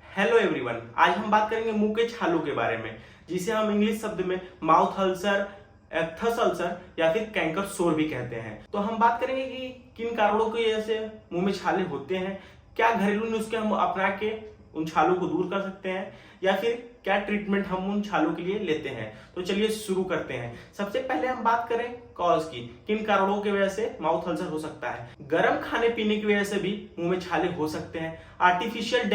Hello everyone, आज हम बात करेंगे मुंह के छालों के बारे में, जिसे हम इंग्लिश शब्द में माउथ अल्सर, एप्थस अल्सर या फिर कैंकर सोर भी कहते हैं। तो हम बात करेंगे कि किन कारणों की वजह से मुंह में छाले होते हैं, क्या घरेलू नुस्खे हम अपना के उन छालों को दूर कर सकते हैं या फिर क्या ट्रीटमेंट हम उन छालों के लिए लेते हैं। तो चलिए शुरू करते हैं। सबसे पहले हम बात करें कॉज की, किन कारणों की वजह से माउथ अल्सर हो सकता है। गर्म खाने पीने की वजह से भी मुंह में छाले हो सकते हैं। आर्टिफिशियल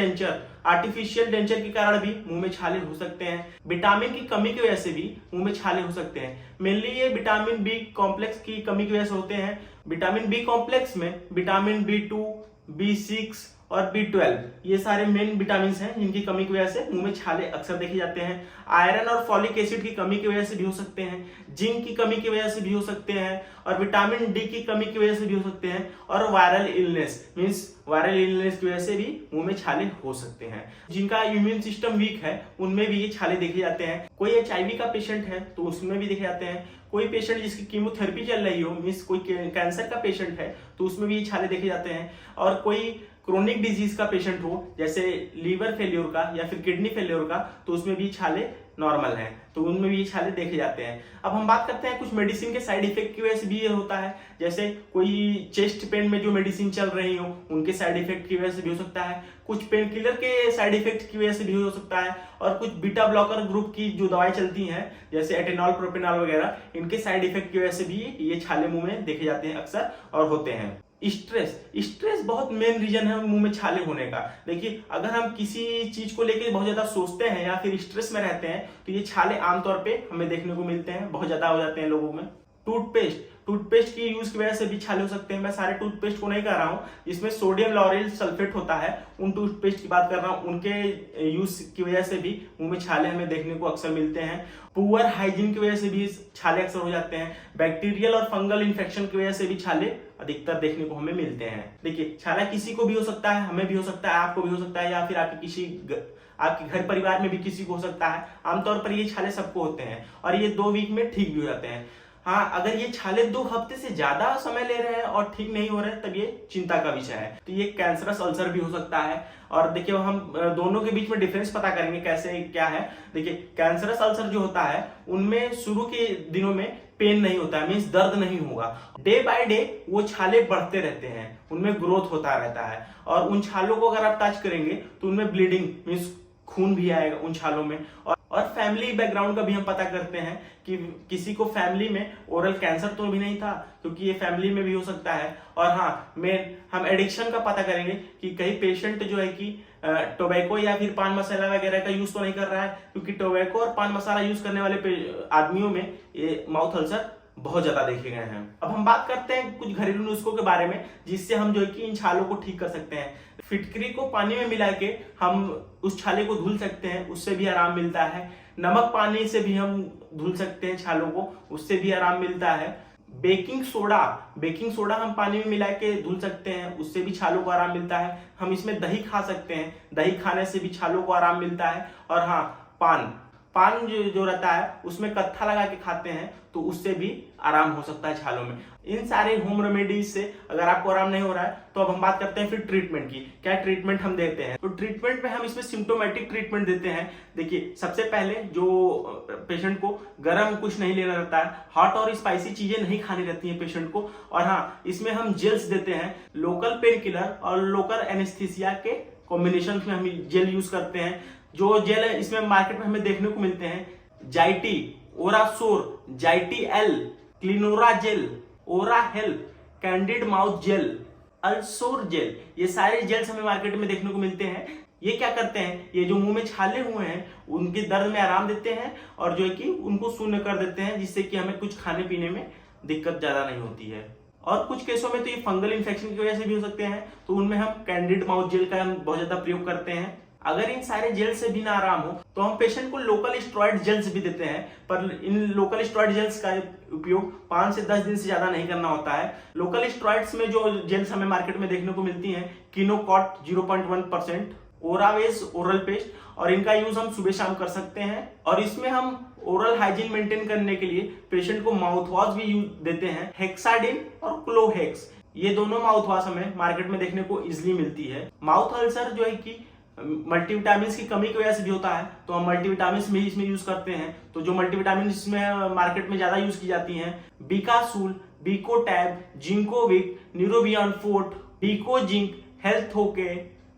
डेंचर के कारण भी मुंह में छाले हो सकते हैं। विटामिन की कमी की वजह से भी मुंह में छाले हो सकते हैं। मेनली ये विटामिन बी कॉम्प्लेक्स की कमी की वजह से होते हैं। विटामिन बी कॉम्प्लेक्स में विटामिन B2, B6 और B12 ये सारे मेन विटामिन हैं जिनकी कमी की वजह से मुंह में छाले अक्सर देखे जाते हैं। आयरन और फॉलिक एसिड की कमी की वजह से भी हो सकते हैं। जिंक की कमी की वजह से भी हो सकते हैं और विटामिन डी की कमी की वजह से भी हो सकते हैं। और वायरल इलनेस की वजह से भी मुंह में छाले हो सकते हैं। जिनका इम्यून सिस्टम वीक है उनमें भी ये छाले देखे जाते हैं। कोई HIV का पेशेंट है तो उसमें भी देखे जाते हैं। कोई पेशेंट जिसकी कीमोथेरेपी चल रही हो, मीन्स कोई कैंसर का पेशेंट है तो उसमें भी ये छाले देखे जाते हैं। और कोई क्रोनिक डिजीज का पेशेंट हो, जैसे लीवर फेल्योर का या फिर किडनी फेल्योर का, तो उसमें भी छाले नॉर्मल हैं, तो उनमें भी ये छाले देखे जाते हैं। अब हम बात करते हैं कुछ मेडिसिन के साइड इफेक्ट की वजह से भी ये होता है। जैसे कोई चेस्ट पेन में जो मेडिसिन चल रही हो उनके साइड इफेक्ट की वजह से भी हो सकता है। कुछ पेन किलर के साइड इफेक्ट की वजह से भी हो सकता है। और कुछ बीटा ब्लॉकर ग्रुप की जो दवाई चलती हैं, जैसे एटेनॉल, प्रोपेनॉल वगैरह, इनके साइड इफेक्ट की वजह से भी ये छाले मुंह में देखे जाते हैं अक्सर और होते हैं। स्ट्रेस बहुत मेन रीजन है मुंह में छाले होने का। देखिए, अगर हम किसी चीज को लेकर बहुत ज्यादा सोचते हैं या फिर स्ट्रेस में रहते हैं तो ये छाले आमतौर पे हमें देखने को मिलते हैं, बहुत ज्यादा हो जाते हैं लोगों में। टूथपेस्ट की यूज की वजह से भी छाले हो सकते हैं। मैं सारे टूथपेस्ट को नहीं कह रहा हूँ, जिसमें सोडियम लॉरेल सल्फेट होता है, उन टूथपेस्ट की बात कर रहा हूँ। उनके यूज की वजह से भी मुंह में छाले हमें देखने को अक्सर मिलते हैं। पुअर हाइजीन की वजह से भी छाले अक्सर हो जाते हैं। बैक्टीरियल और फंगल इन्फेक्शन की वजह से भी छाले अधिकतर देखने को हमें मिलते हैं। देखिए, छाला किसी को भी हो सकता है, हमें भी हो सकता है, आपको भी हो सकता है, या फिर आपके घर परिवार में भी किसी को हो सकता है। आमतौर पर ये छाले सबको होते हैं और ये 2 वीक में ठीक भी हो जाते हैं। हाँ, अगर ये छाले 2 हफ्ते से ज्यादा समय ले रहे हैं और ठीक नहीं हो रहे हैं तब ये चिंता का विषय है। तो ये कैंसरस अल्सर भी हो सकता है। और देखिए, हम दोनों के बीच में डिफरेंस पता करेंगे कैसे क्या है। देखिए, कैंसरस अल्सर जो होता है उनमें शुरू के दिनों में पेन नहीं होता है, मीन्स दर्द नहीं होगा। डे बाय डे वो छाले बढ़ते रहते हैं, उनमें ग्रोथ होता रहता है। और उन छालों को अगर आप टच करेंगे तो उनमें ब्लीडिंग मीन्स खून भी आएगा उन छालों में। और फैमिली बैकग्राउंड का भी हम पता करते हैं कि किसी को फैमिली में ओरल कैंसर तो भी नहीं था, क्योंकि ये फैमिली में भी हो सकता है। और हाँ, हम एडिक्शन का पता करेंगे कि कई पेशेंट जो है कि टोबैको या फिर पान मसाला वगैरह का यूज तो नहीं कर रहा है, क्योंकि टोबैको और पान मसाला यूज करने वाले आदमियों में ये माउथ अल्सर बहुत ज्यादा देखे गए हैं। अब हम बात करते हैं कुछ घरेलू नुस्खों के बारे में, जिससे हम जो है कि इन छालों को ठीक कर सकते हैं। फिटकरी को पानी में मिला के हम उस छाले को धुल सकते हैं, उससे भी आराम मिलता है। नमक पानी से भी हम धुल सकते हैं छालों को, उससे भी आराम मिलता है। बेकिंग सोडा हम पानी में मिला के धुल सकते हैं, उससे भी छालों को आराम मिलता है। हम इसमें दही खा सकते हैं, दही खाने से भी छालों को आराम मिलता है। और हाँ, पान जो रहता है उसमें कत्था लगा के खाते हैं तो उससे भी आराम हो सकता है छालों में। इन सारे होम रेमेडीज से अगर आपको आराम नहीं हो रहा है तो अब हम बात करते हैं फिर ट्रीटमेंट की। क्या ट्रीटमेंट हम देते हैं? तो ट्रीटमेंट में हम इसमें सिम्टोमेटिक ट्रीटमेंट देते हैं। देखिए, सबसे पहले जो पेशेंट को गर्म कुछ नहीं लेना रहता है, हॉट और स्पाइसी चीजें नहीं खानी रहती है पेशेंट को। और हाँ, इसमें हम जेल्स देते हैं। लोकल पेन किलर और लोकल एनेस्थीसिया के कॉम्बिनेशन में हम जेल यूज करते हैं। जो जेल है इसमें मार्केट में हमें देखने को मिलते हैं जाइटी, ओरासोर, जाइटी एल, क्लिनोरा जेल, ओरा हेल्प, कैंडिड माउथ जेल, अल्सोर जेल, ये सारे जेल्स हमें मार्केट में देखने को मिलते हैं। ये क्या करते हैं? ये जो मुंह में छाले हुए हैं उनके दर्द में आराम देते हैं और जो है कि उनको शून्य कर देते हैं, जिससे कि हमें कुछ खाने पीने में दिक्कत ज्यादा नहीं होती है। और कुछ केसों में तो ये फंगल इन्फेक्शन की वजह से भी हो सकते हैं, तो उनमें हम कैंडिड माउथ जेल का हम बहुत ज्यादा प्रयोग करते हैं। अगर इन सारे जेल से भी ना आराम हो तो हम पेशेंट को लोकल स्टेरॉइड जेल्स भी देते हैं, पर इन लोकल स्टेरॉइड जेल्स का उपयोग 5 से 10 दिन से ज्यादा नहीं करना होता है। लोकल स्टेरॉइड्स में जो जेल्स हमें मार्केट में देखने को मिलती हैं, किनोकॉट 0.1%, ओरावेज ओरल पेस्ट, और इनका यूज हम सुबह शाम कर सकते हैं। और इसमें हम ओरल हाइजीन मेंटेन करने के लिए पेशेंट को माउथ वॉश भी यूज देते हैं, हेक्साडिन और क्लोहेक्स। ये दोनों माउथ वॉश हमें मार्केट में देखने को इजिली मिलती है। माउथ अल्सर जो है कि मल्टीविटामिन की कमी की वजह से भी होता है, तो हम मल्टीविटामिन भी इसमें यूज करते हैं। तो जो मल्टीविटामिन इसमें मार्केट में ज्यादा यूज की जाती हैं, बीकासूल, बीकोटैब, जिंकोविक, न्यूरोबियन फोर्ट, बीकोजिंक, हेल्थोके,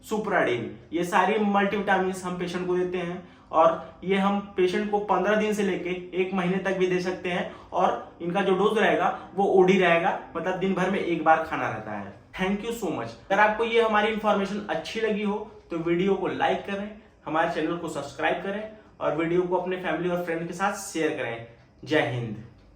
सुप्राडिन, ये सारी मल्टीविटामिन हम पेशेंट को देते हैं। और ये हम पेशेंट को 15 दिन से लेके 1 महीने तक भी दे सकते हैं, और इनका जो डोज रहेगा वो ओडी रहेगा, मतलब दिन भर में 1 बार खाना रहता है। Thank you so much. अगर आपको ये हमारी इंफॉर्मेशन अच्छी लगी हो तो वीडियो को लाइक करें, हमारे चैनल को सब्सक्राइब करें और वीडियो को अपने फैमिली और फ्रेंड के साथ शेयर करें। जय हिंद।